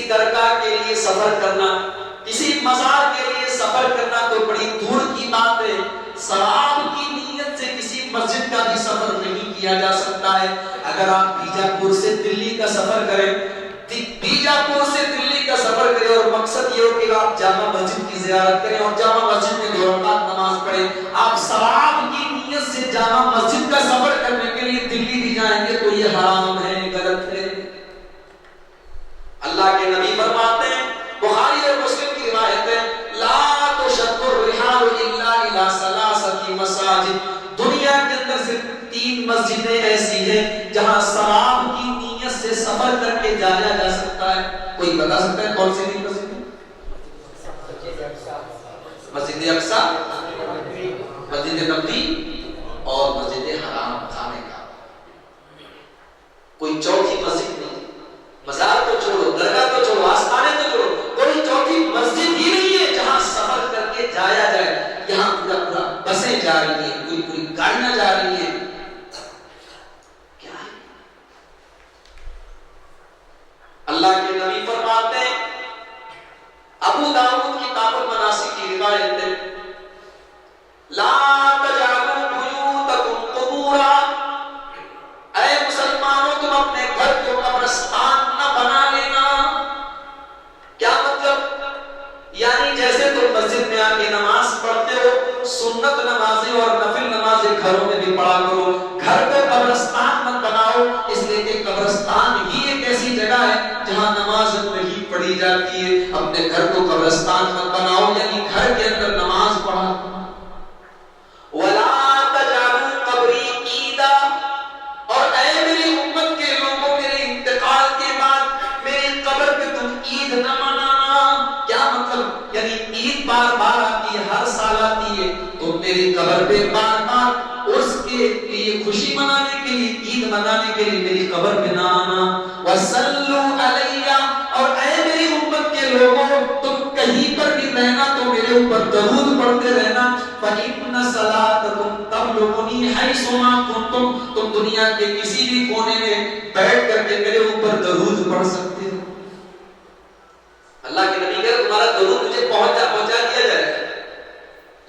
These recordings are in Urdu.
درگاہ کے لیے سفر کرنا، کسی مزار کے لیے سفر کرنا تو بڑی دور کی بات ہے. ثواب کی نیت سے کسی مسجد کا بھی سفر نہیں کیا جا سکتا ہے. اگر آپ بیجاپور سے دلی کا سفر کریں، بیجاپور سے دلی کا سفر کریں اور مقصد یہ ہو کہ آپ جامع مسجد کی زیارت کریں اور جامع مسجد میں 2 رکعت نماز پڑھیں، آپ ثواب کی نیت سے جامع مسجد کا سفر کرنے کے لیے دلی بھی جائیں گے تو یہ حرام ہے، غلط ہے. اللہ کے نبی فرماتے ہیں، بخاری اور مسلم کی روایت ہے، لا تشد الرحال الا الى 3 مساجد. دنیا کے اندر صرف 3 مسجدیں ایسی ہیں جہاں ثواب کی نیت سے سفر کر کے جایا جا سکتا ہے. کوئی بتا سکتا ہے کون سی 3 مسجدیں؟ مسجد اقصی، مسجد نبوی اور مسجد حرام خانہ کعبہ. کوئی چوتھی مسجد نہیں. مزار تو چھوڑو، درگاہ تو چھوڑو، آستانے تو چھوڑو، کوئی چوتھی مسجد ہی نہیں ہے جہاں سفر کر کے جایا جائے. یہاں پورا بسیں جا رہی ہیں، پوری گاڑیاں جا رہی ہیں. کیا ہے؟ اللہ کے نبی فرماتے ہیں، ابو داؤد کتاب المناسک کی روایت ہے، لا تجعلوا بیوتکم قبورا. اے مسلمانوں، تم اپنے گھر کو قبرستان نہ بنا لینا. کیا مطلب؟ یعنی جیسے تم مسجد میں آ کے نماز پڑھتے ہو، سنت نمازیں اور نفل نمازیں گھروں میں بھی پڑھا کرو. گھر کو قبرستان مت بناؤ، اس لیے کہ قبرستان ہی ایک ایسی جگہ ہے جہاں نماز نہیں پڑھی جاتی ہے. اپنے گھر کو قبرستان مت بناؤ، یعنی گھر کے اندر نماز پڑھا. وَلَا تَجْعَلُوا قَبْرِي عِيدًا. اور اے میری امت کے لوگوں، میرے انتقال کے بعد میری قبر پہ تم عید نہ منانا. کیا مطلب؟ یعنی عید بار بار آتی ہے، ہر سال آتی ہے، تو میری قبر پہ بار بار اس کے لیے خوشی منانے کے لیے، عید منانے کے لیے میری قبر پہ نہ آنا. وَصَلُّوا عَلَيَّ. اور اے میری امت کے لوگوں، تم کہیں پر بھی رہنا تو میرے اوپر درود پڑھتے رہنا. فَإِنَّ صَلَاتَكُمْ تَبْلُغُنِي حَيْثُ مَا كُنتُمْ. تم دنیا کے کسی بھی کونے میں بیٹھ کر کے میرے اوپر درود پڑھ سکتے ہو. اللہ کے نبی کہتے تمہارا درود مجھے پہنچا دیا جائے گا.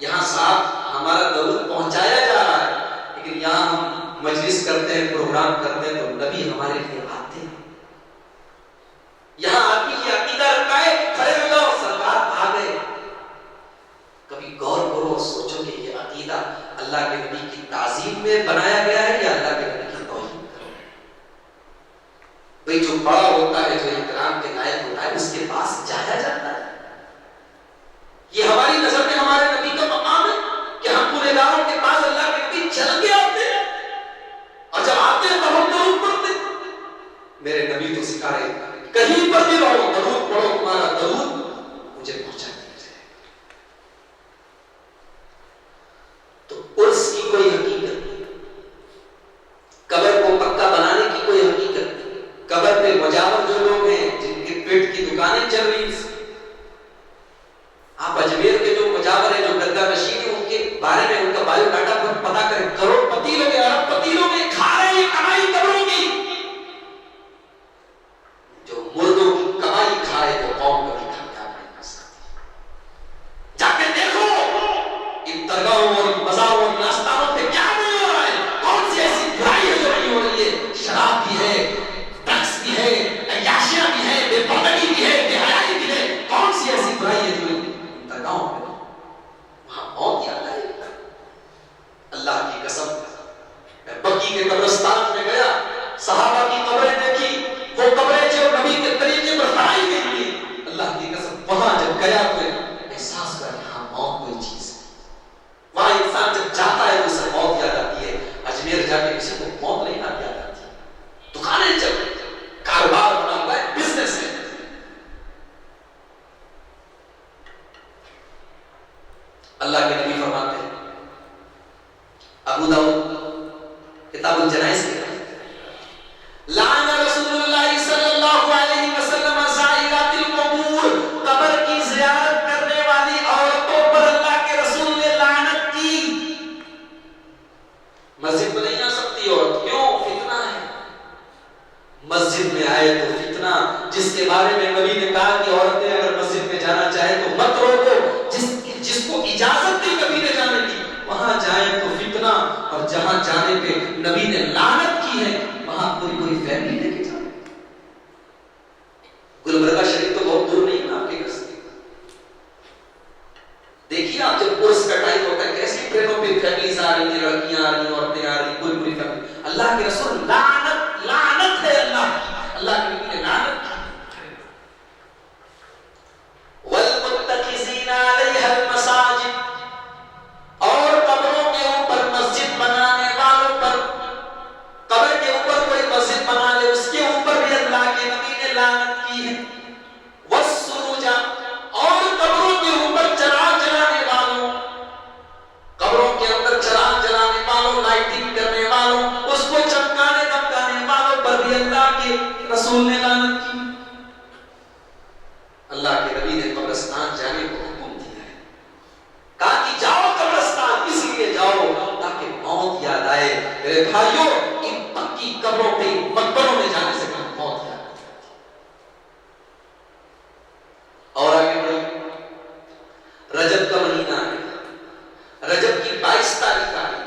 یہاں صاحب ہمارا درود پہنچایا جا رہا ہے، لیکن یہاں ہم مجلس کرتے ہیں، پروگرام کرتے ہیں تو نبی ہمارے لیے آتے ہیں. یہاں آدمی کی عقیدہ رکھا ہے، کھڑے ہو جاؤ، سرکار آ گئے. کبھی غور کرو، سوچو کہ یہ عقیدہ اللہ کے نبی کی تعظیم میں بنایا گیا ہے یا اللہ کے نبی کی توہین. بھئی جو بڑا ہوتا ہے، جو احترام کے لائق ہوتا ہے، اس کے پاس جایا جاتا ہے. یہ ہماری نظر میں ہمارے نبی کا مقام ہے کہ ہم گنہگاروں کے پاس اللہ کے نبی چل کے آتے ہیں، اور جب آتے ہیں تو ہم درود پڑھتے ہیں. میرے نبی تو سکھا رہے ہیں کہیں پر بھی رہو درود پڑھو، تمہارا درود مجھے پہنچا دیا جائے. تو عرس کی کوئی حقیقت نہیں، قبر کو پکا بنانے کی کوئی حقیقت نہیں. قبر پہ مجاور جو لوگ ہیں، جن کے پیٹ کی دکانیں چل رہی ہیں، آپ اجمیر کے جو مجاور ہیں، جو درگاہ نشین ہیں، ان کے بارے میں ان کا بایو ڈاٹا پتا کریں. کروڑ پتی لوگ ہیں، ارب پتی لوگ ہیں، کھا رہے ہیں کمائی قبروں کی. جو مردوں کی کمائی کھائے تو قوم کبھی کامیاب نہیں کر سکتی. جا کے دیکھو ان درگاہوں اور مزاروں اور آستانوں پہ کیا نہیں ہو رہا ہے. کون سی ایسی برائی ہے جو نہیں ہو رہی ہے؟ شراب بھی ہے، ڈرگس بھی ہے، عیاشیاں بھی ہے، بے پردگی بھی ہے، بے حیائی بھی ہے. تو فتنہ، جس کے بارے میں نبی نے کہا کہ عورتیں اگر مسجد میں جانا چاہیں تو مت روکو، جس کو اجازت دی نبی نے جانے کی وہاں جائیں تو فتنہ، اور جہاں جانے پہ نبی نے لعنت کی ہے وہاں کوئی فیملی لے کے جائے۔ گلبرگہ شریف تو بہت دور نہیں نا آپ کے گھر سے، دیکھیے آپ جب کورس کا ٹائم ہوتا ہے کیسی ٹرینوں پہ فیملیز آ رہی ہیں، لڑکیاں آ رہی ہیں، عورتیں آ رہی ہیں، کوئی فیملی۔ اللہ کے رسول لعنت ہے اللہ کے نبی نے لعنت کی۔ والمتخذین علیہا المساجد، اور قبروں کے اوپر مسجد بنانے والوں پر، قبر کے اوپر کوئی مسجد بنا لے اس کے اوپر بھی اللہ کے نبی نے لعنت کی ہے۔ والسروج، اور قبروں کے اوپر چراغ جلانے والوں، قبروں کے اندر چراغ جلانے والوں، لائٹنگ کرنے والوں، اس کو چمکانے دمکانے والوں پر بھی اللہ کے رسول نے لعنت کی۔ اللہ کے نبی نے قبرستان جانے کو حکم دیا ہے، کہا کہ جاؤ قبرستان، اس لیے جاؤ تاکہ موت یاد آئے۔ میرے بھائیوں، ان پکی قبروں پہ، مقبروں میں جانے سے موت یاد آتی۔ اور آگے بڑھیں، رجب کا مہینہ ہے، رجب کی 22 تاریخ آئی،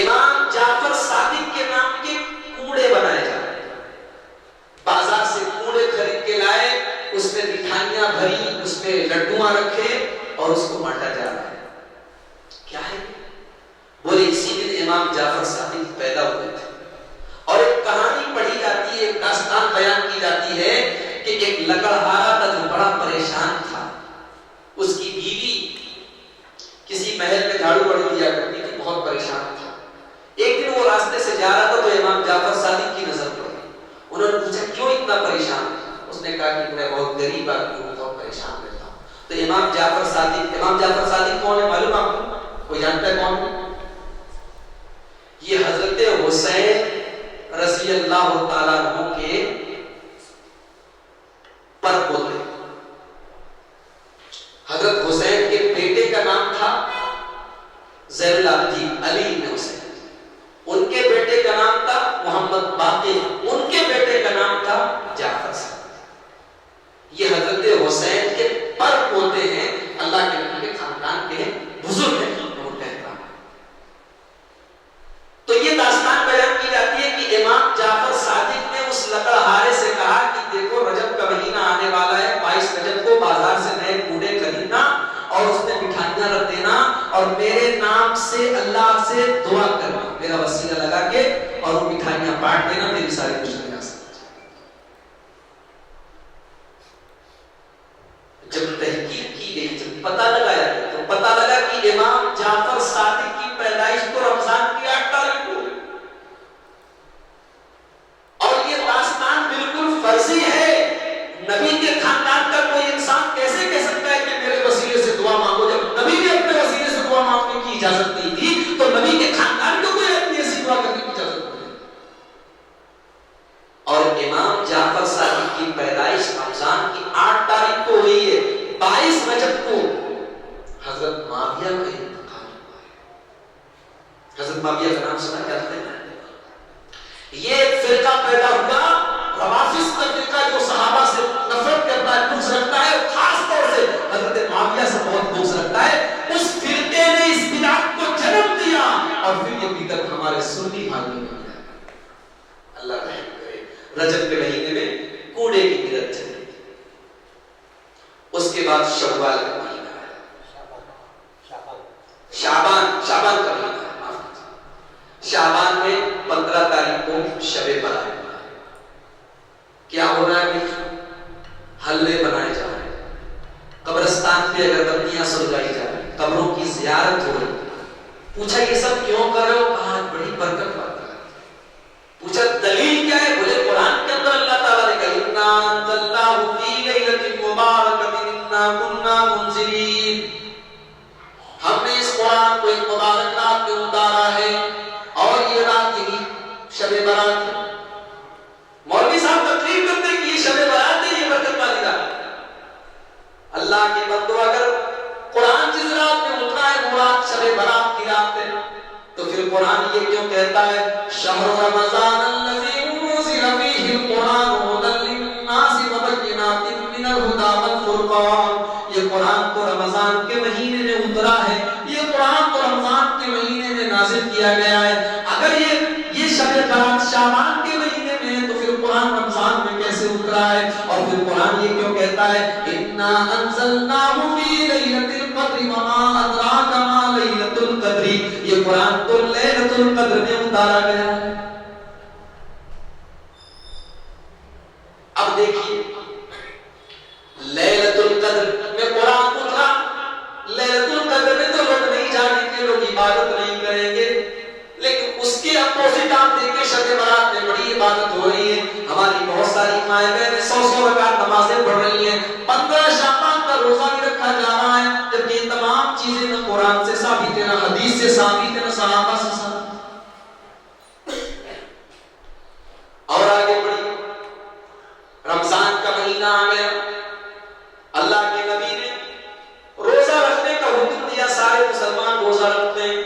امام جعفر صادق کے نام کے کوڑے بنائے جا رہے ہیں، بازار سے کوڑے خرید کے لائے، اس میں مٹھائیاں بھری، اس میں لڈوਆਂ رکھے اور اس کو بانٹا جا رہا ہے۔ کیا ہے؟ بولے اسی دن امام جعفر صادق پیدا ہوئے تھے، اور ایک کہانی پڑھی جاتی ہے، ایک داستان بیان کی جاتی ہے کہ ایک لکڑہارا تھا جو بڑا پریشان تھا، اس کی بیوی کسی محل میں جھاڑو بڑھ دیا کرتی تھی، بہت پریشان تھا۔ ایک دن وہ راستے سے جا رہا تھا تو امام جعفر صادق کی نظر پڑی، انہوں نے پوچھا کیوں اتنا پریشان؟ اس نے کہا کہ میں بہت غریب آدمی ہوں، بہت پریشان رہتا ہوں۔ تو امام جعفر صادق کون ہے معلوم آپ کو؟ کوئی جانتا ہے کون ہے؟ یہ حضرت حسین رضی اللہ تعالیٰ عنہ کے پر پوتے، حضرت حسین کے بیٹے کا نام تھا زین العابدین علی بن حسین، ان کے بیٹے کا نام تھا محمد باقر، ان کے بیٹے کا نام تھا جعفر صادق۔ یہ حضرت حسین کے پر پوتے ہیں، اللہ کے نبی کے خاندان کے بزرگ ہیں، ان کا احترام۔ تو یہ داستان بیان کی جاتی ہے کہ امام جعفر صادق نے اس لکڑہارے سے کہا کہ دیکھو رجب کا مہینہ آنے والا ہے، 22 رجب کو بازار سے نئے کوڑے خریدنا اور اس میں مٹھائیاں رکھ دینا، اور میرے نام سے اللہ سے دعا کرنا، میرا وسیلہ لگا کے، اور وہ مٹھائیاں بانٹ دینا، میری ساری مشکلیں آسان۔ جب تحقیق کی گئی، جب پتہ لگایا گیا تو پتہ لگا کہ امام جعفر صادق کی پیدائش تو رمضان کی 8 تاریخ کو، اور یہ داستان بالکل فرضی ہے۔ نبی کے خاندان کا کوئی انسان کیسے کہہ سکتا ہے کہ میرے وسیلے سے دعا مانگو؟ جب نبی نے اپنے وسیلے سے دعا مانگنے کی اجازت نہیں دی تو نبی کے خاندان کو کوئی اپنی ایسی دعا کرنے کی اجازت نہیں۔ اور امام جعفر صادق کی پیدائش رمضان کی 8 تاریخ کو ہوئی ہے، 22 رجب کو حضرت معاویہ کا انتقال ہوا ہے۔ حضرت معاویہ کا نام سنا کہتے ہیں؟ یہ ایک فرقہ پیدا ہوا، روافض کا فرقہ، جو صحابہ سے نفرت کرتا ہے، بغض رکھتا ہے، خاص طور سے حضرت معاویہ سے بہت بغض رکھتا ہے۔ اس فرقے نے اس بدعت کو جنم دیا، اور پھر یہ بدعت ہمارے سنی بھائیوں میں آیا۔ اللہ رحم کرے، رجب کے مہینے میں کوڑے کی بدعت چلی۔ اس کے بعد شوال کا مہینہ ہے، شعبان کا مہینہ ہے، شعبان میں 15 تاریخ کو شب برات ہے۔ کیا ہو رہا ہے؟ حلوے بنائے جا رہے ہیں، قبرستان پہ اگربتیاں سلگائی جا رہی ہیں، قبروں کی زیارت ہو رہی ہے۔ پوچھا یہ سب کیوں کر رہے ہو؟ کہا بڑی برکت بات ہے۔ پوچھا دلیل کیا ہے؟ بولے قرآن کے اندر اللہ تعالیٰ نے کہا اِنَّا أَنزَلْنَاهُ فِي لَيْلَةٍ مُبَارَكَةٍ إِنَّا كُنَّا مُنذِرِينَ، ہم نے اس قرآن کو ایک مبارک رات میں اتارا ہے، اور یہ رات یہی شب برات ہے۔ مولوی صاحب تقریر کرتے ہیں کہ یہ شب برات ہے، یہ برکت والی رات۔ اللہ کے بندو، اگر قرآن جس رات میں اترا ہے وہ رات شب برات کی رات ہے، تو پھر قرآن یہ کیوں کہتا ہے شہر رمضان الذی انزل فیہ دیا گیا ہے. اگر یہ شب برات شعبان کے مہینے میں ہے تو پھر قرآن رمضان میں کیسے اترا ہے؟ اور پھر قرآن یہ کیوں کہتا ہے اِنَّا أَنزَلْنَاهُ فِي لَيْلَةِ الْقَدْرِ وَمَا أَدْرَاكَ مَا لَيْلَةُ الْقَدْرِ. یہ قرآن تو لیلۃ القدر میں اتارا گیا ہے. اب دیکھیے لیلۃ القدر میں قرآن اترا. لیلۃ القدر میں تو لوگ نہیں جانے کے لوگ عبادت نہیں کریں گے، لیکن اس کے اپوزٹ آپ دیکھیں شب برات میں بڑی عبادت ہو رہی ہے. ہماری بہت ساری مائیں بہنیں 100 رکعت نمازیں پڑھ رہی ہیں، 15 شعبان کا روزہ بھی رکھا جا رہا ہے، جبکہ یہ تمام چیزیں نہ قرآن سے ثابت ہے، نہ حدیث سے ثابت ہے، نہ صحابہ سے ثابت. اور آگے بڑھی رمضان کا مہینہ آ گیا. اللہ کے نبی نے روزہ رکھنے کا حکم دیا. سارے مسلمان روزہ رکھتے ہیں،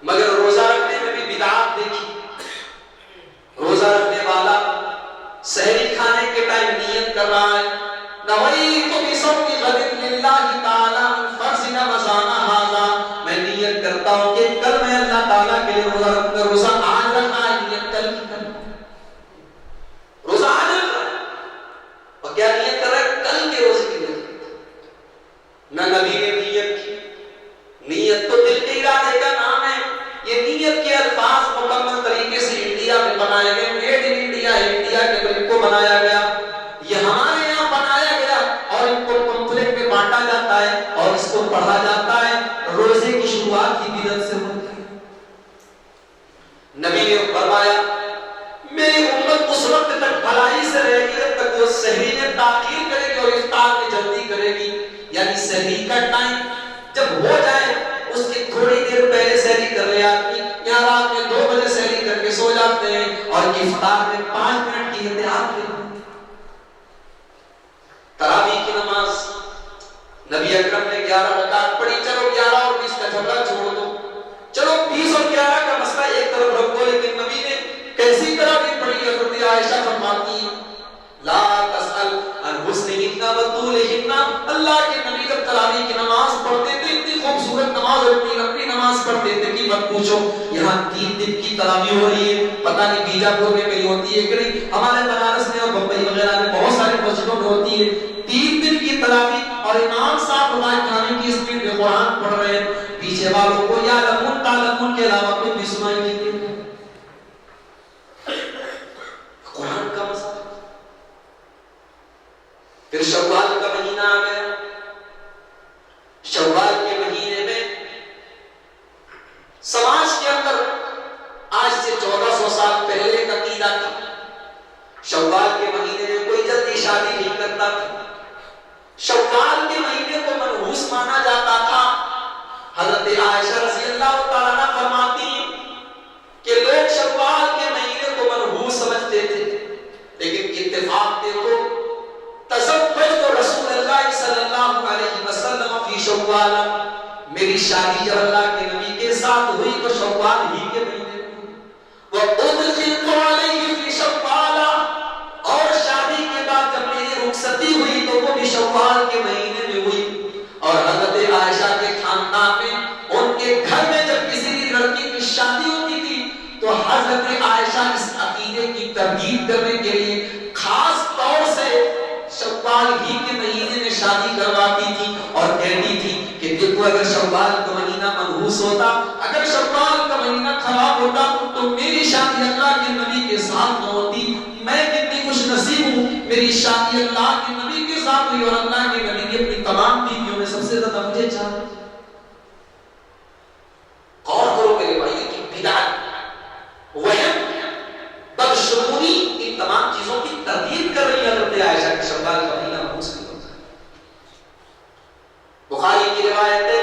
مگر روزہ رکھنے میں بھی بدعات دیکھی. روزہ رکھنے والا سحری کھانے کے ٹائم نیت کر رہا ہے نویت بصوم غد للہ تعالی من فرض رمضان ھذا. میں نیت کرتا ہوں کہ کل میں اللہ تعالیٰ کے لیے روزہ رکھوں گا. روزہ آج رکھا ہے، نیت کل کی کرنا. روزہ آج رکھا ہے اور کیا نیت کر رہا ہے؟ کل کے روزے کی نیت. نہ نبی نے نیت کی. نیت تو دل کے ارادے کا نام ہے. یہ نیت کے الفاظ مکمل طریقے سے انڈیا میں بنائے گئے. میڈ ان انڈیا، انڈیا کے ملک کو بنایا گیا. یہ ہمارے یہاں بنایا گیا اور ان کو پمفلٹ میں بانٹا جاتا ہے اور اس کو پڑھا جاتا ہے. روزے کی شروعات کی بدعت سے ہوتی ہے. نبی نے فرمایا میری امت اس وقت تک بھلائی سے رہے گی جب تک وہ سحری میں تاخیر کرے گی اور افطار میں جلدی کرے گی. یعنی سحری کا ٹائم جب ہو جائے اس کی تھوڑی دیر پہلے سحری کر لے آدمی. یہاں رات میں 2 بجے سحری کر کے سو جاتے ہیں اور افطار میں 5 منٹ کی احتیاط کرتے ہیں. تراویح کی نماز نبی اکرم نے 11 رکعت پڑھی. چلو 11 اور 20 کا جھگڑا چھوڑ دو، چلو 20 اور 11 کا مسئلہ ایک طرف رکھ دو. لیکن نبی نے کیسی تراویح پڑھی؟ حضرت عائشہ فرماتی ہیں لا تسأل عن حسنہن و طولہن. اللہ کے نبی جب تراویح کی نماز پڑھتے تھے اتنی خوبصورت نماز اور اتنی لمبی نماز پڑھتے تھے کہ مت پوچھو. یہاں 3 دن کی تراویح ہو رہی ہے، پتہ نہیں بیجاپور میں کہیں ہوتی ہے کہ نہیں، ہمارے بنارس میں اور بمبئی وغیرہ میں بہت سارے مسجدوں میں ہوتی ہے. 3 دن کی تراویح اور امام صاحب روایت کھانے کی اسپیڈ میں قرآن پڑھ رہے ہیں. پیچھے والوں کو یا لمن تعلمون کے علاوہ کوئی بھی سنائی نہیں دیتا. قرآن کا مسئلہ. پھر شوال کا مہینہ آ گیا. شوال کے مہینے میں سماج کے اندر آج سے 1400 سال پہلے ایک عقیدہ تھا. شوال کے مہینے میں کوئی جلدی شادی نہیں کرتا تھا. شوال کے مہینے کو منحوس مانا جاتا تھا. حضرت عائشہ رضی اللہ تعالیٰ عنہ فرماتی کہ لوگ شوال کے مہینے کو منحوس سمجھتے تھے، لیکن اتفاق دیکھو تزوج تو رسول اللہ صلی اللہ علیہ وسلم فی شوال. میری شادی جب اللہ کے نبی کے ساتھ ہوئی تو شوال ہی کے مہینے میں. وَأُدْخِلْتُ عَلَيْهِ فِي شَوَّالَ. اور شادی کے بعد جب میری رخصتی ہوئی تو وہ بھی شوال کے مہینے میں ہوئی. اور حضرت عائشہ کے خاندان میں ان کے گھر میں جب کسی بھی لڑکی کی شادی ہوتی تھی تو حضرت عائشہ اس عقیدے کی تردید کرنے کے لیے خاص طور سے شوال ہی کے مہینے میں شادی کرواتی تھی اور کہتی تھی کہ دیکھو اگر شوال کا مہینہ منحوس ہوتا، اگر شوال کا مہینہ خراب ہوتا تو میری شادی اللہ کے نبی کے ساتھ نہ ہوتی. میں کتنی خوش نصیب ہوں، میری شادی اللہ کے نبی کے ساتھ ہوئی اور اللہ کے نبی نے اپنی تمام بیویوں میں سب سے زیادہ مجھے چاہا. غور کرو میرے بھائی کی بدعت، وہم، بدشگونی، ان تمام چیزوں کی تردید کر رہی ہے حضرت عائشہ کے شوال کا مہینہ منحوس نہیں ہوتا. بخاری کی روایت ہے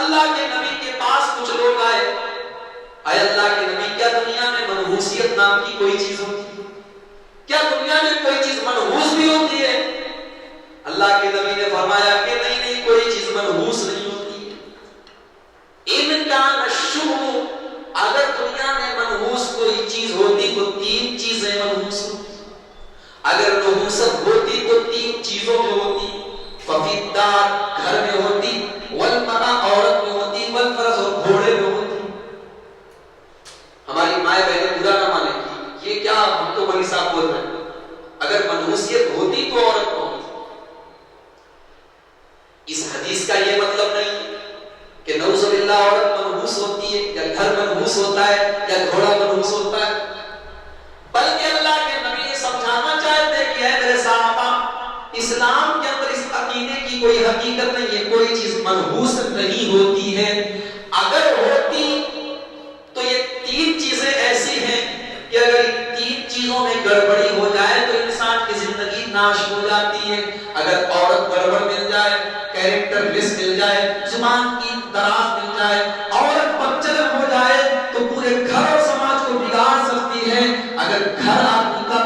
اللہ کے نبی کے پاس کچھ لوگ آئے. اے اللہ کے نبی کیا دنیا میں منحوسیت نام کی کوئی چیز ہوتی ہے؟ کیا دنیا میں کوئی چیز منحوس بھی ہوتی ہے؟ اللہ کے نبی نے فرمایا کہ نہیں نہیں، کوئی چیز منحوس نہیں ہوتی. ان کا نشو، اگر دنیا میں منحوس کوئی چیز ہوتی تو 3 چیزیں منحوس ہوتی. اگر نحوست ہوتی تو 3 چیزوں میں ہوتی. ففیدار گھر میں ہوتی، والمرأة عورت میں ہوتی، والفرس اور گھوڑے میں ہوتی. تو ولی صاحب بول رہے ہیں اگر منحوسیت ہوتی تو عورت کو ہوتی. اس حدیث کا یہ مطلب نہیں کہ نعوذ باللہ عورت منحوس ہوتی ہے یا گھر منحوس ہوتا ہے یا گھوڑا منحوس ہوتا ہے، بلکہ اللہ کے نبی یہ سمجھانا چاہتے ہیں کہ اے میرے صحابہ، اسلام کے اندر اس عقیدے کی کوئی حقیقت نہیں ہے، کوئی چیز منحوس نہیں ہوتی ہے. اگر ہوتی تو یہ تین چیزیں ایسی ہیں کہ اگر ان تین چیزوں میں گڑبڑی ہو جائے تو انسان کی زندگی ناش ہو جاتی ہے. اگر عورت گڑبڑ مل جائے، کیریکٹر لیس مل جائے، زبان کی دراز مل جائے، عورت بدچلن ہو جائے تو پورے گھر اور سماج کو بگاڑ سکتی ہے. اگر گھر آدمی کا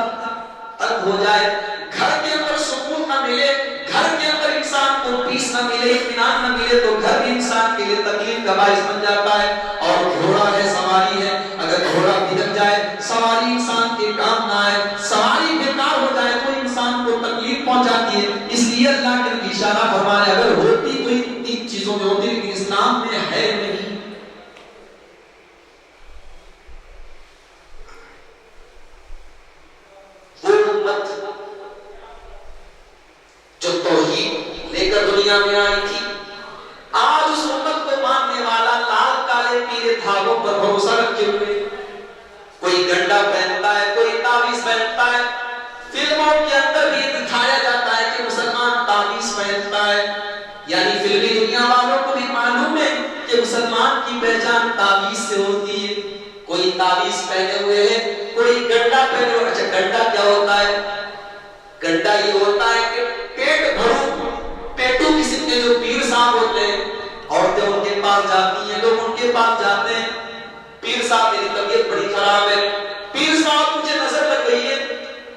تنگ ہو جائے، گھر کے اندر سکون نہ ملے، گھر کے اندر انسان کو پیس نہ ملے، اطمینان نہ ملے تو گھر بھی انسان کے لیے تکلیف کا باعث بن جاتا ہے. اور گھوڑا ہے، سواری ہے، اگر گھوڑا بگڑ جائے، سواری انسان کے کام نہ آئے، سواری بیکار ہو جائے تو انسان کو تکلیف پہنچاتی ہے. اس لیے اللہ کے نبی اشارہ فرمایا اگر ہوتی تو ان تین چیزوں میں ہوتی، لیکن اسلام میں ہے نہیں. وہ امت جو توحید لے کر دنیا میں آئی تھی، آج اس امت کو ماننے والا لال کالے پیلے دھاگوں پر بھروسہ رکھے ہوئے، کوئی گنڈا پہنتا ہے، کوئی تعویذ پہنتا ہے. فلموں کے اندر بھی دکھایا جاتا ہے کہ مسلمان تعویذ پہنتا ہے، یعنی فلمی دنیا والوں کو بھی معلوم ہے کہ مسلمان کی پہچان تعویذ سے ہوتی ہے. کوئی تعویذ پہنے ہوئے ہے، کوئی گنڈا پہنے ہوئے. اچھا گنڈا کیا ہوتا ہے؟ گنڈا یہ ہوتا ہے کہ پیٹ بھرو پیٹو قسم کے جو پیر صاحب ہوتے ہیں، عورتیں ان کے پاس جاتی ہیں، لوگ ان کے پاس جاتے ہیں، پیر صاحب میری طبیعت بڑی خراب ہے، پیر صاحب مجھے نظر لگ گئی ہے.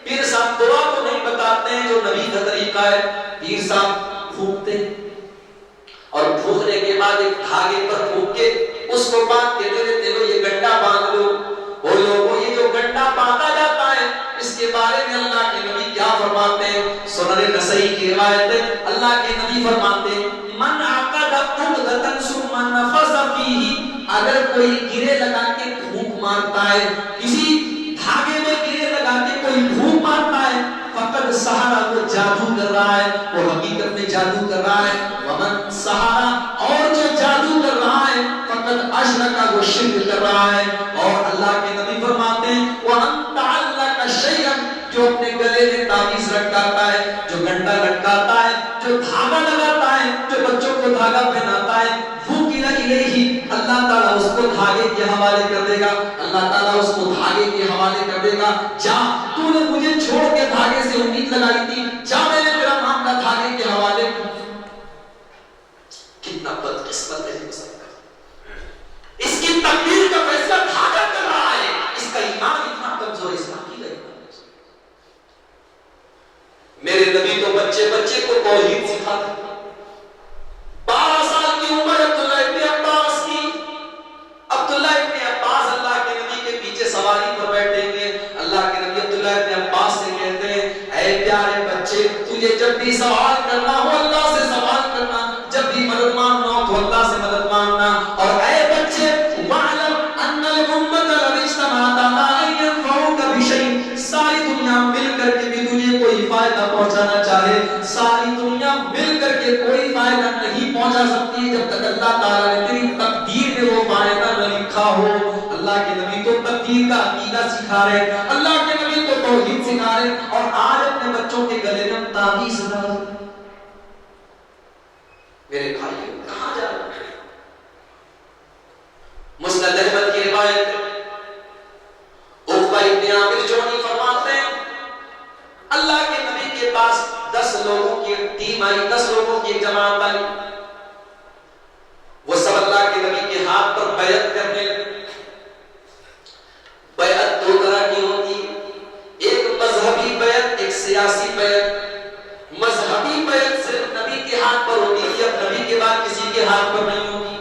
پیر صاحب دعا تو نہیں بتاتے ہیں جو نبی کا طریقہ ہے. پیر صاحب پھونکتے ہیں اور پھونکنے کے بعد ایک دھاگے پر پھونک کے اس کو باندھ کے دے دیتے ہو، یہ گنڈا باندھ لو. وہ لوگوں یہ جو گنڈا باندھا جاتا ہے اس کے بارے میں اللہ کے نبی کیا فرماتے ہیں؟ سنن نسائی کی روایت ہے، اللہ کے نبی فرماتے ہیں من عقد عقدۃ ثم نفث فیہ، اگر کوئی گرے لگا کے پھونک مارتا ہے، کسی دھاگے میں گرے لگا کے کوئی پھونک مارتا ہے، فقد سحر، وہ جادو کر رہا ہے، وہ حقیقت میں جادو کر رہا ہے. ومن سحر، اور جو جادو کر رہا ہے، فقد اشرک، وہ شرک کر رہا ہے. اور اللہ کے نبی فرماتے ہیں وَأَن تَعَلَّقَ شَيْئًا، جو اپنے گلے میں تعویذ لٹکاتا ہے، جو گھنٹا لٹکاتا ہے، جو دھاگا لگاتا ہے، جو بچوں کو دھاگا پہناتا ہے، وُكِلَ إِلَيْهِ، اللہ تعالیٰ اس کو دھاگے کے حوالے کر دے گا. اللہ تعالیٰ اس کو دھاگے کے حوالے کر دے گا. جا، تو نے مجھے چھوڑ کے دھاگے سے امید لگائی تھی، جا میں نے تیرا معاملہ دھاگے کے حوالے کر. کتنا بدقسمت ہے یہ. اس کی تقدیر کا فیصلہ دھاگا کر رہا ہے. اس کا ایمان اتنا کمزور ہے، اس کا عقیدہ اتنا کمزور. میرے نبی تو بچے بچے کو توحید سکھاتے. 12 سال کی عمر عبداللہ ابن عباس کی. عبداللہ ابن عباس اللہ کے نبی کے پیچھے سواری پر بیٹھیں گے. اللہ کے نبی عبداللہ ابن عباس سے کہتے ہیں اے پیارے بچے، تجھے جب بھی سوال کرنا ہو اللہ سے سوال کرنا، جب بھی مدد مانگنا ہو تو اللہ سے مدد مانگنا. اور اے بچے وَعْلَمْ أَنَّ الْأُمَّةَ لَوِ اجْتَمَعَتْ عَلَىٰ أَن يَنفَعُوكَ بِشَيْءٍ، ساری دنیا مل کر کے بھی تجھے کوئی فائدہ پہنچانا چاہے، ساری دنیا مل کر کے کوئی فائدہ نہیں پہنچا سکتی جب تک اللہ تعالیٰ نے تیری تقدیر میں وہ فائدہ نہ لکھا ہو. اللہ کے نبی تو تقدیر کا عقیدہ سکھا رہے، اللہ کے نبی تو توحید سکھا رہے، اور آج اپنے بچوں کے گلے میں تعویذ ڈال. میرے بھائی کہاں جا رہے ہیں؟ مسند احمد کی روایت عقبہ ابن عامر جونی فرماتے ہیں اللہ کے نبی کے پاس 10 لوگوں کی ٹیم آئی، 10 لوگوں کی ایک جماعت آئی. وہ سب اللہ کے نبی کے ہاتھ پر بیعت کرنے لگے. بیعت 2 طرح کی ہوتی ہے، ایک مذہبی بیعت، ایک سیاسی بیعت. مذہبی بیعت صرف نبی کے ہاتھ پر ہوتی ہے، اب نبی کے بعد کسی کے ہاتھ پر نہیں ہوتی.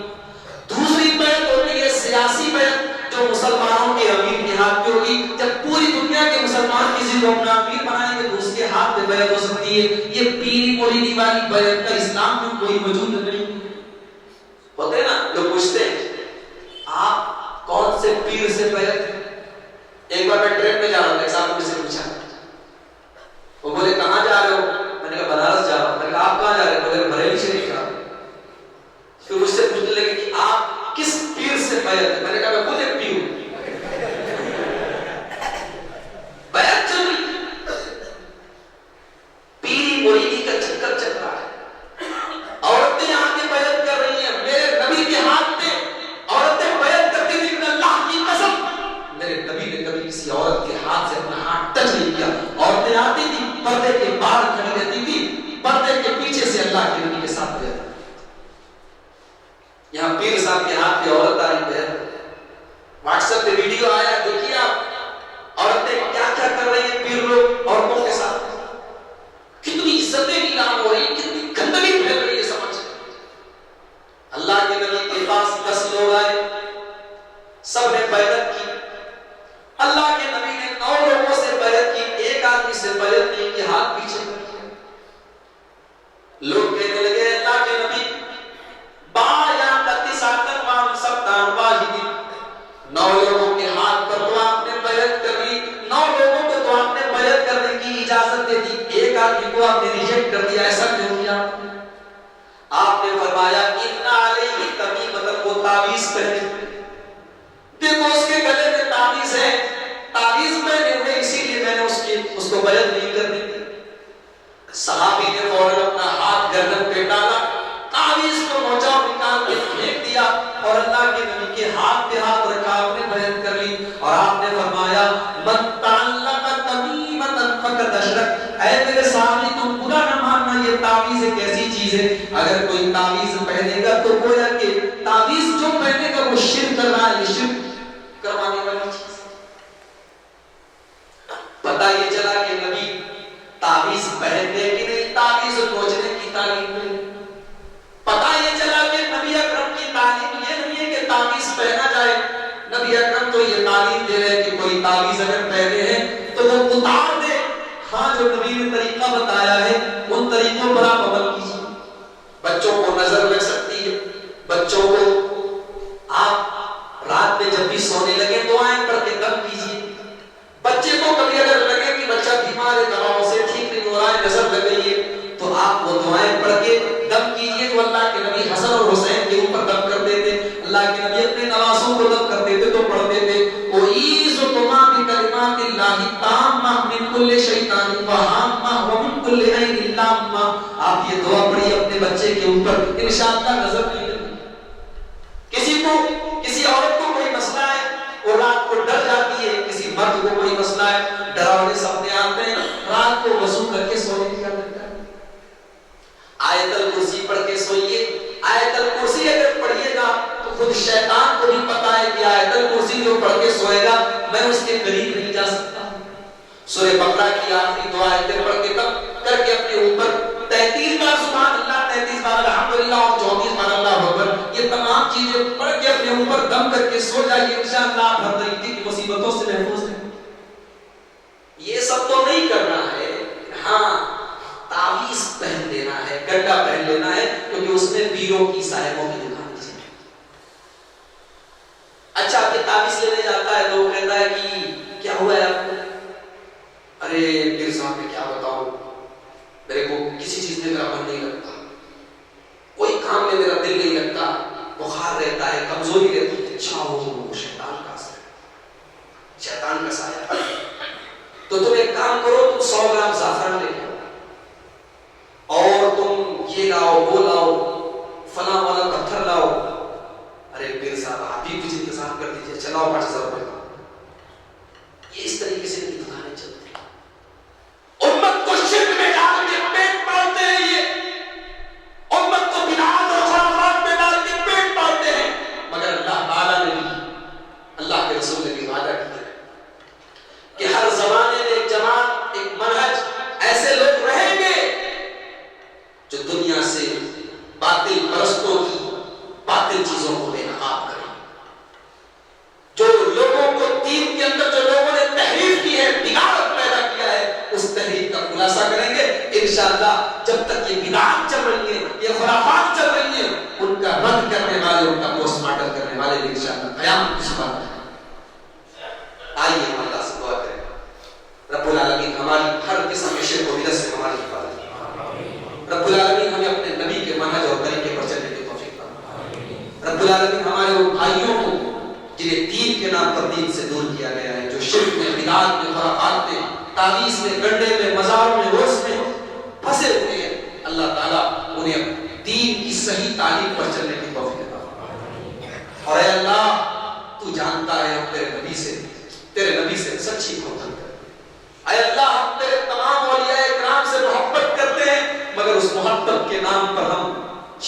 دوسری بیعت ہوتی ہے سیاسی بیعت، جو مسلمانوں کے امیر کے ہاتھ پہ ہوگی. جب پوری دنیا کے مسلمان کسی کو اپنا امیر بنائیں گے تو اس کے ہاتھ پہ بیعت ہو سکتی ہے. یہ پیری موریدی والی بیعت کا اسلام میں کوئی وجود نہیں. ہوتے ہیں نا لوگ پوچھتے ہیں آپ کون سے پیر سے بیعت؟ ایک بار میں ٹرین میں جا رہا تھا، ایک صاحب مجھ سے دیا. عورتیں آتی تھی پردے کے باہر کھڑی رہتی تھی, پردے کے پیچھے سے اللہ کے نبی کے ساتھ بیعت. یہاں پیر صاحب کے ہاتھ پہ عورت آئی بیعت. واٹس ایپ پہ ویڈیو آیا, دیکھیے آپ عورتیں کیا کیا کر رہی ہیں پیر لوگ عورتوں کے ساتھ, کتنی عزتیں نیلام ہو رہی ہیں, کتنی گندگی پھیل رہی ہے. سمجھ اللہ کے نبی کے پاس 10 لوگ آئے, سب نے بیعت کی. اللہ کے نبی نے 9 لوگوں سے بیعت کی, ایک آدمی سے بیعت نہیں کی, ہاتھ پیچھے کر دیا. لوگ کہنے لگے اللہ کے نبی نو لوگوں کے ہاتھ پر تو آپ نے بیعت کر لی, 9 لوگوں کو تو آپ نے بیعت کرنے کی اجازت دے دی, ایک آدمی کو آپ نے ریجیکٹ کر دیا, ایسا کیوں کیا؟ آپ نے فرمایا ان علیہ تمیمۃ, وہ تعویذ پہنے, دیکھو اس کے گلے میں تعویذ ہے, تعویذ پہنے ہوئے, اسی لیے میں نے اس کو بیعت نہیں کرنے دی. صحابی نے فوراً اپنا ہاتھ گردن پہ ڈالا, تعویذ کو نوچا اور نکال کے پھینک دیا, اور اللہ کے نبی کے ہاتھ پہ ہاتھ رکھا, آپ نے بیعت کر لی. اور آپ نے فرمایا من تعلق تمیمۃ فقد اشرک, اے میرے سامنے تم برا نہ ماننا, یہ تعویذ ایک ایسی چیز ہے, اگر کوئی تعویذ پہنے گا تو گویا کہ تعویذ جو پہنے گا وہ شرک کر رہا ہے, یہ شرک کروانے والی چیز. پتہ یہ چلا کہ نبی تعویذ پہننے کی نہیں, تعویذ نوچنے کی تعلیم دے. پتہ یہ چلا کہ نبی اکرم کی تعلیم یہ نہیں ہے کہ تعویذ پہنا جائے, نبی اکرم تو یہ تعلیم دے رہے ہیں کہ کوئی تعویذ اگر پہنے ہیں تو وہ اتار دے. ہاں جو نبی نے طریقہ بتایا ہے ان طریقوں پر آپ عمل کیجیے. بچوں کو نظر لگ سکتی ہے, بچوں کو آپ رات میں جب بھی سونے لگے دعائیں پڑھ کے دم کیجیے. بچے کو کبھی اگر لگے کہ بچہ بیمار ہے, دواؤں سے ٹھیک نہیں ہو رہا ہے, نظر لگ گئی ہے, تو آپ وہ دعائیں پڑھ کے دم کیجیے. تو اللہ کے نبی حسن اور حسین کے اوپر دم کرتے تھے, اللہ کے نبی اپنے نوازوں کو دم کرتے تھے تو پڑھتے تھے وَإِذُ بِكَلِمَاتِ اللَّهِ تَامَّةٍ مِنْ كُلِّ شَيْطَانٍ وَهَامَّةٍ وَمِنْ كُلِّ عَيْنٍ لَامَّةٍ. آپ یہ دعا پڑھیے اپنے بچے کے اوپر, انشاءاللہ نظر نہیں لگے. کسی عورت کو کوئی مسئلہ ہے, وہ رات کو ڈر جاتی ہے, کسی مرد کو کوئی مسئلہ ہے, ڈراونے سپنے آتے ہیں, رات کو وضو کر کے سونے کی عادت ہے. آیت الکرسی پڑھ کے سوئیے. آیت الکرسی اگر پڑھیے گا تو خود شیطان کو بھی پتا ہے کہ آیت الکرسی جو پڑھ کے سوئے گا میں اس کے قریب نہیں جا سکتا. سورہ بقرہ کی آخری 2 آیتیں پڑھ کے تب کر کے اپنے اوپر 33 بار سبحان اللہ, 33 بار الحمدللہ اور 34 بار اللہ اکبر, یہ تمام چیزیں پڑھ کے اپنے اوپر دم کر کے سو جائیے. انشاءاللہ آپ ہر طریقے کی مصیبتوں سے محفوظ ہیں. یہ سب تو نہیں کرنا ہے, ہاں تعویذ پہن لینا ہے, گڈا پہن لینا ہے, کیونکہ اس میں پیروں کی صاحبوں کی دکان ہے. اچھا آپ یہ تعویذ لینے جاتا ہے تو کہتا ہے کہ کیا ہوا ہے آپ کو؟ ارے پیر صاحب میں کیا بتاؤں, میرے کو کسی چیز میں میرا من نہیں لگتا, کوئی کام میں میرا دل نہیں لگتا, بخار رہتا ہے, کمزوری رہتی ہے. اچھا وہ شیطان کا اثر ہے, شیطان کا سایہ. تو تم ایک کام کرو, تم 100 گرام زعفران لے لو اور تم یہ لاؤ وہ لاؤ, فلاں والا پتھر لاؤ. ارے پیر صاحب آپ ہی کچھ انتظام کر دیجیے, چلاؤ 5000 روپے کا. یہ اس طریقے سے نہیں دکھانے چلتے. امت کو شرک میں ڈال کے پیٹ پالتے ہیں, یہ امت کو بدعات اور خرافات میں ڈال کے پیٹ پالتے ہیں. مگر اللہ تعالیٰ نے بھی, اللہ کے رسول نے بھی وعدہ کیا کہ ہر زمانے میں ایک جماعت, ایک منہج, ایسے لوگ رہیں گے جو دنیا سے باطل پرستوں کی باطل چیزوں کو بے نقاب کریں, جو لوگوں کو دین کے اندر جو لوگوں نے تحریف کی ہے, بغاوت پیدا کیا ہے, اس تحریف کا خلاصہ کریں گے. انشاءاللہ جب تک یہ بدعات چل رہی ہیں, یہ خرافات چل رہی ہیں, ان کا رد کرنے والے, ان کا پوسٹ مارٹم کرنے والے بھی انشاءاللہ قیامت کی صبح آئیے ہم اللہ سے دعا کریں. رب العالمین ہماری ہر قسم کے شرک و بدعت سے ہماری حفاظت کرے. رب العالمین ہمیں اپنے نبی کے منہج اور طریقے پر چلنے کی توفیق فرمائے. رب العالمین ہمارے ان بھائیوں کو جنہیں دین کے نام پر دین سے دور کیا گیا ہے, جو شرک میں, بدعات میں, خرافات میں, تعویذ میں, گڈھے میں, مزاروں میں, روز میں پھنسے ہوئے ہیں, اللہ تعالیٰ انہیں دین کی صحیح تعلیم پر چلنے کی توفیق عطا فرمائے. اور اے اللہ تو جانتا ہے ہم تیرے نبی سے سچی محبت کرتے, اے اللہ ہم تیرے تمام اولیاء کرام سے محبت کرتے ہیں مگر اس محبت کے نام پر ہم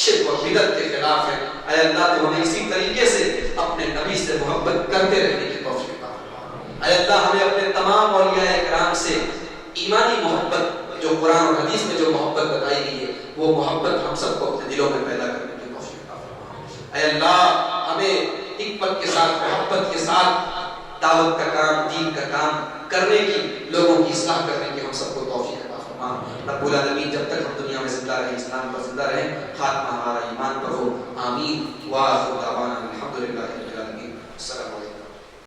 شرک و بدعت کے خلاف ہیں. اے اللہ تو ہمیں اسی طریقے سے اپنے نبی سے محبت کرتے رہنے کی توفیق عطا فرما. اے اللہ ہمیں اپنے تمام اولیاء کرام سے ایمانی محبت جو قرآن اور حدیث میں جو محبت بتائی گئی ہے وہ محبت ہم سب کو اپنے دلوں میں پیدا کرنے کی توفیق عطا فرما. اے اللہ ہمیں حکمت کے ساتھ محبت کے ساتھ دعوت کا کام دین کا کام کرنے کی لوگوں کی اصلاح کرنے کی ہم سب کو توفیق عطا فرما. رب العالمین جب تک ہم دنیا میں زندہ رہیں اسلام پر زندہ رہیں خاتمہ ہمارا ایمان پر ہو. آمین. وآخر دعوانا الحمدللہ رب العالمین. السلام